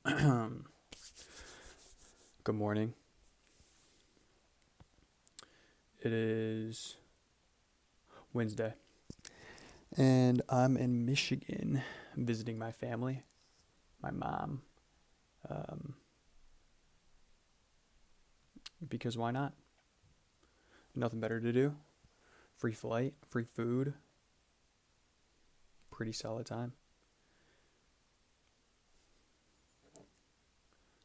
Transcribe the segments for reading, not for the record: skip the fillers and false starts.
Good morning. It is Wednesday, and I'm in Michigan visiting my family, my mom, um, because why not? Nothing better to do. Free flight, free food, pretty solid time.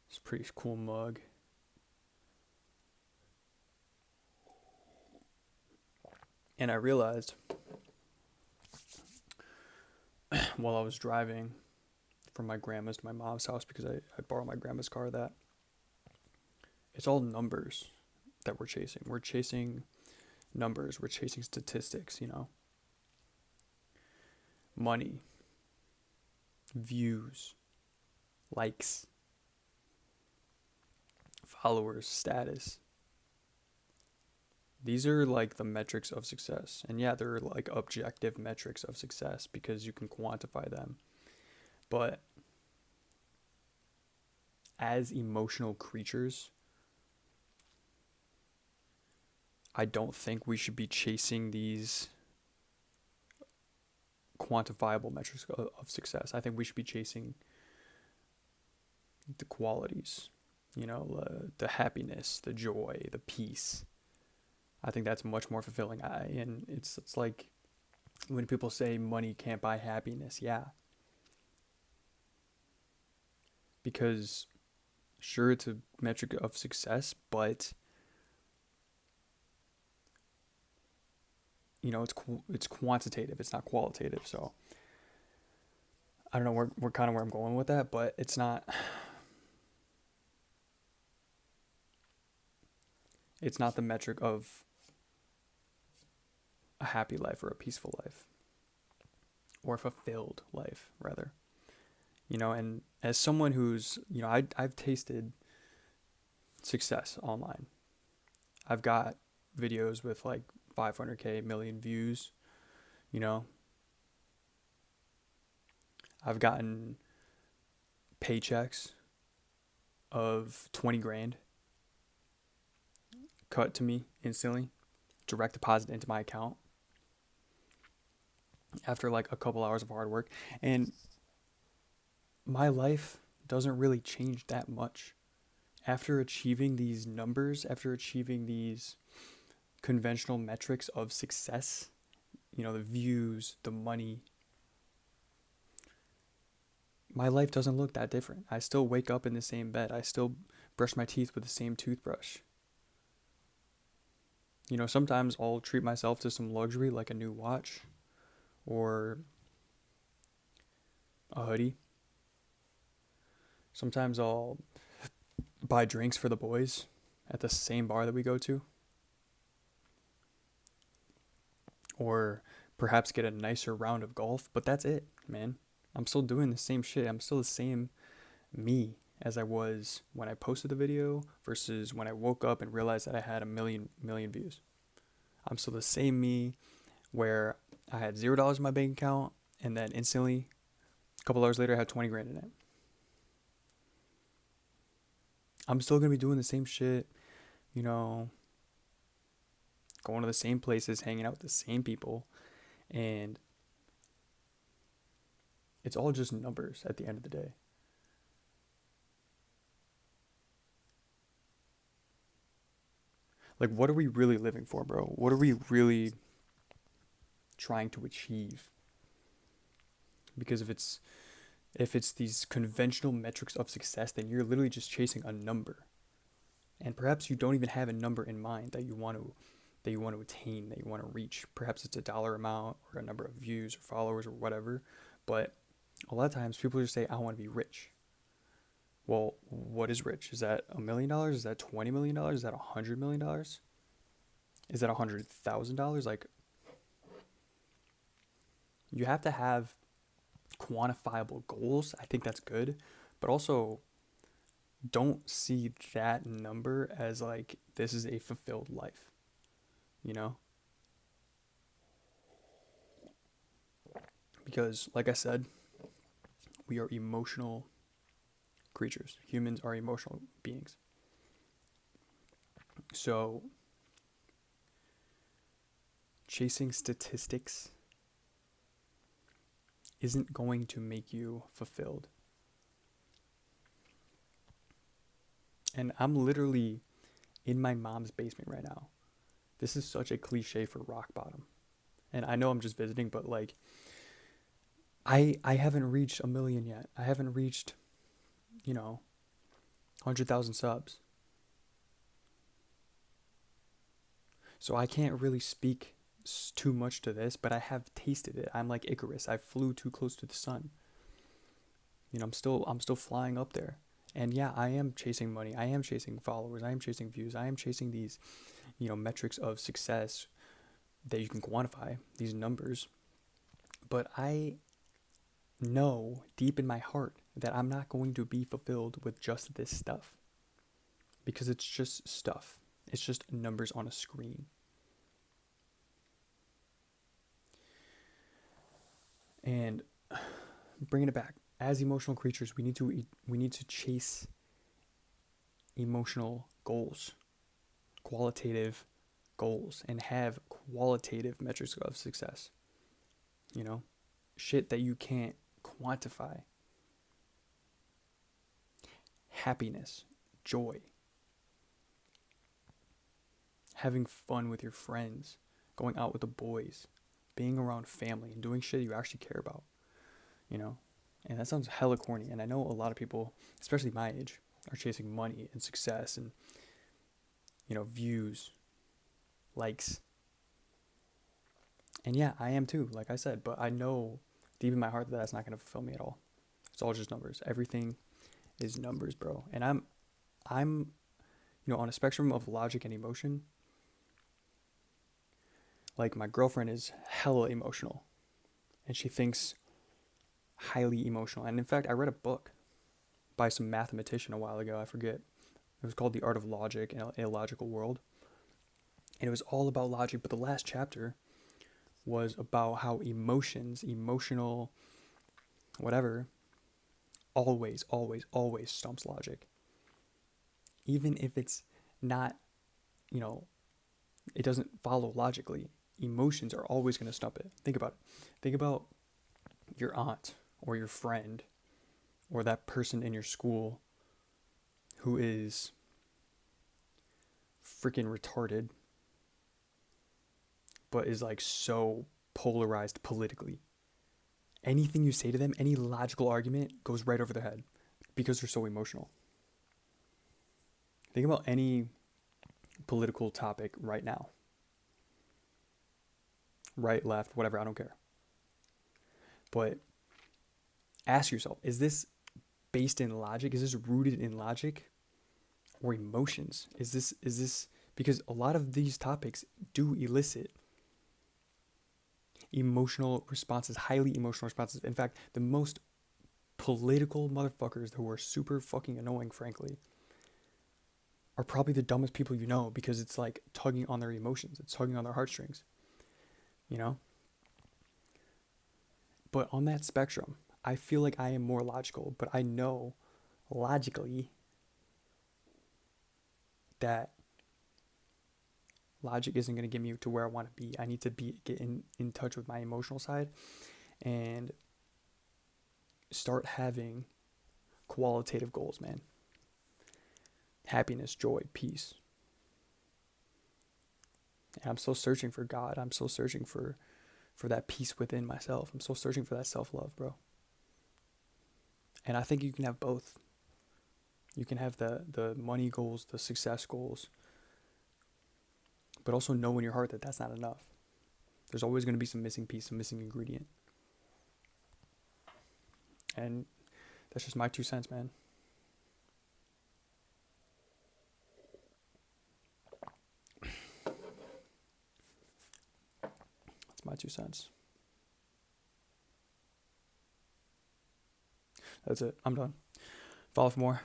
It's a pretty cool mug. And I realized while I was driving from my grandma's to my mom's house because I borrowed my grandma's car that it's all numbers that we're chasing. We're chasing numbers, we're chasing statistics, money, views, likes, followers, status. These are like the metrics of success. And yeah, they're like objective metrics of success because you can quantify them. But as emotional creatures, I don't think we should be chasing these quantifiable metrics of success. I think we should be chasing the qualities, the happiness, the joy, the peace. I think that's much more fulfilling. And it's like when people say money can't buy happiness, yeah, because sure it's a metric of success, but it's quantitative. It's not qualitative. So I don't know where kind of where I'm going with that, but it's not the metric of a happy life or a peaceful life or a fulfilled life rather. And as someone who's I've tasted success online. I've got videos with like 500k million views. You know, I've gotten paychecks of 20 grand cut to me instantly, direct deposit into my account after like a couple hours of hard work. And my life doesn't really change that much. After achieving these numbers, after achieving these conventional metrics of success, the views, the money, my life doesn't look that different. I still wake up in the same bed. I still brush my teeth with the same toothbrush. Sometimes I'll treat myself to some luxury like a new watch or a hoodie. Sometimes I'll buy drinks for the boys at the same bar that we go to, or perhaps get a nicer round of golf, but that's it, man. I'm still doing the same shit. I'm still the same me as I was when I posted the video versus when I woke up and realized that I had a million views. I'm still the same me where I had $0 in my bank account and then instantly a couple hours later I had 20 grand in it. I'm still gonna be doing the same shit, you know, going to the same places, hanging out with the same people, and it's all just numbers at the end of the day. Like, what are we really living for, bro? What are we really trying to achieve? Because if it's these conventional metrics of success, then you're literally just chasing a number, and perhaps you don't even have a number in mind that you want to attain, that you want to reach. Perhaps it's a dollar amount or a number of views or followers or whatever. But a lot of times people just say, I want to be rich. Well, what is rich? Is that $1 million? Is that $20 million? Is that $100 million? Is that $100,000? Like, you have to have quantifiable goals. I think that's good. But also, don't see that number as like, this is a fulfilled life, you know? Because, like I said, we are emotional creatures. Humans are emotional beings. So, chasing statistics isn't going to make you fulfilled. And I'm literally in my mom's basement right now. This is such a cliche for rock bottom. And I know I'm just visiting, but like I haven't reached a million yet. I haven't reached, 100,000 subs. So I can't really speak too much to this, but I have tasted it. I'm like Icarus. I flew too close to the sun. I'm still flying up there. And yeah, I am chasing money. I am chasing followers. I am chasing views. I am chasing these, metrics of success that you can quantify, these numbers. But I know deep in my heart that I'm not going to be fulfilled with just this stuff. Because it's just stuff. It's just numbers on a screen. And bringing it back, as emotional creatures, we need to chase emotional goals, qualitative goals, and have qualitative metrics of success. Shit that you can't quantify. Happiness, joy, having fun with your friends, going out with the boys, being around family, and doing shit you actually care about, And that sounds hella corny. And I know a lot of people, especially my age, are chasing money and success and, views, likes. And yeah, I am too, like I said, but I know deep in my heart that that's not going to fulfill me at all. It's all just numbers. Everything is numbers, bro. And I'm, on a spectrum of logic and emotion, like my girlfriend is hella emotional and she thinks highly emotional. And in fact, I read a book by some mathematician a while ago. I forget. It was called The Art of Logic in an Illogical World. And it was all about logic, but the last chapter was about how emotions, emotional, whatever, always, always, always stumps logic. Even if it's not, it doesn't follow logically. Emotions are always going to stump it. Think about it. Think about your aunt or your friend or that person in your school who is freaking retarded but is like so polarized politically. Anything you say to them, any logical argument goes right over their head because they're so emotional. Think about any political topic right now. Right, left, whatever, I don't care. But ask yourself, is this based in logic? Is this rooted in logic or emotions? Is this because a lot of these topics do elicit emotional responses, highly emotional responses. In fact, the most political motherfuckers who are super fucking annoying, frankly, are probably the dumbest people you know because it's like tugging on their emotions. It's tugging on their heartstrings, But on that spectrum, I feel like I am more logical, but I know logically that logic isn't going to get me to where I want to be. I need to get in touch with my emotional side and start having qualitative goals, man. Happiness, joy, peace. And I'm still searching for God. I'm still searching for that peace within myself. I'm still searching for that self-love, bro. And I think you can have both. You can have the money goals, the success goals, but also know in your heart that that's not enough. There's always going to be some missing piece, some missing ingredient. And that's just my 2 cents, man. That's my 2 cents. That's it. I'm done. Follow for more.